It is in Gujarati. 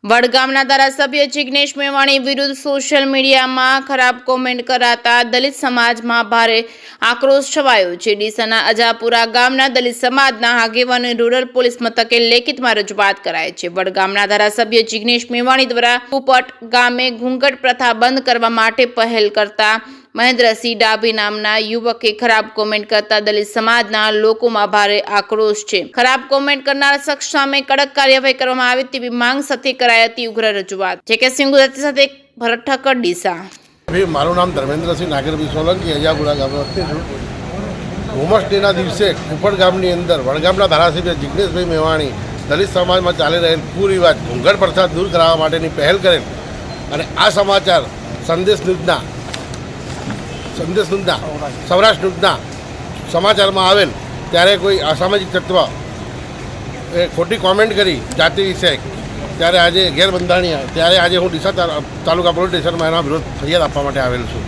વડગામના ધારાસભ્ય જિગ્નેશ મેવાણી વિરુદ્ધ સોશિયલ મીડિયામાં ખરાબ કોમેન્ટ કરાતા દલિત સમાજમાં ભારે આક્રોશ છવાયો છે। ડીસાના અજાપુરા ગામના દલિત સમાજના આગેવાનોએ રૂરલ પોલીસ મથકે લેખિતમાં રજૂઆત કરાઈ છે। વડગામના ધારાસભ્ય જિગ્નેશ મેવાણી દ્વારા કુપટ ગામે ઘૂંઘટ પ્રથા બંધ કરવા માટે પહેલ કરતા મહેન્દ્રસિંહ ડાભી નામના યુવકે ખરાબ કોમેન્ટ કરતા દલિત સમાજના લોકોમાં ભારે આક્રોશ છે। ખરાબ કોમેન્ટ કરનાર શખ્સ સામે કડક કાર્યવાહી કરવામાં આવે તેવી માંગ સાથે કરાઈ હતી ઉગ્ર રજૂઆત। જે કે સિંગુદત્તી સાથે ભરત ઠક્કર ડીસા। મારું નામ ધર્મેન્દ્રસિંહ નાગરભાઈ સોલંકી અજાપુરા ગામથી છું। વુમન્સ ડેના દિવસે કુપટ ગામની અંદર વડગામના ધારાસભ્ય જિગ્નેશભાઈ મેવાણી દલિત સમાજમાં ચાલી રહેલ કુરિવાજ ઘૂંઘટ પ્રથા દૂર કરાવવા માટેની પહેલ કરેલ અને આ સમાચાર સંદેશ ન્યૂઝના સૌરાષ્ટ્ર ન્યૂઝના સમાચારમાં આવેલ ત્યારે કોઈ અસામાજિક તત્વ એ ખોટી કોમેન્ટ કરી જાતિ વિશે ત્યારે આજે ગેરબંધારણીય ત્યારે આજે હું ડીસા તાલુકા પોલીસ સ્ટેશનમાં એના વિરોધ ફરિયાદ આપવા માટે આવેલ છું।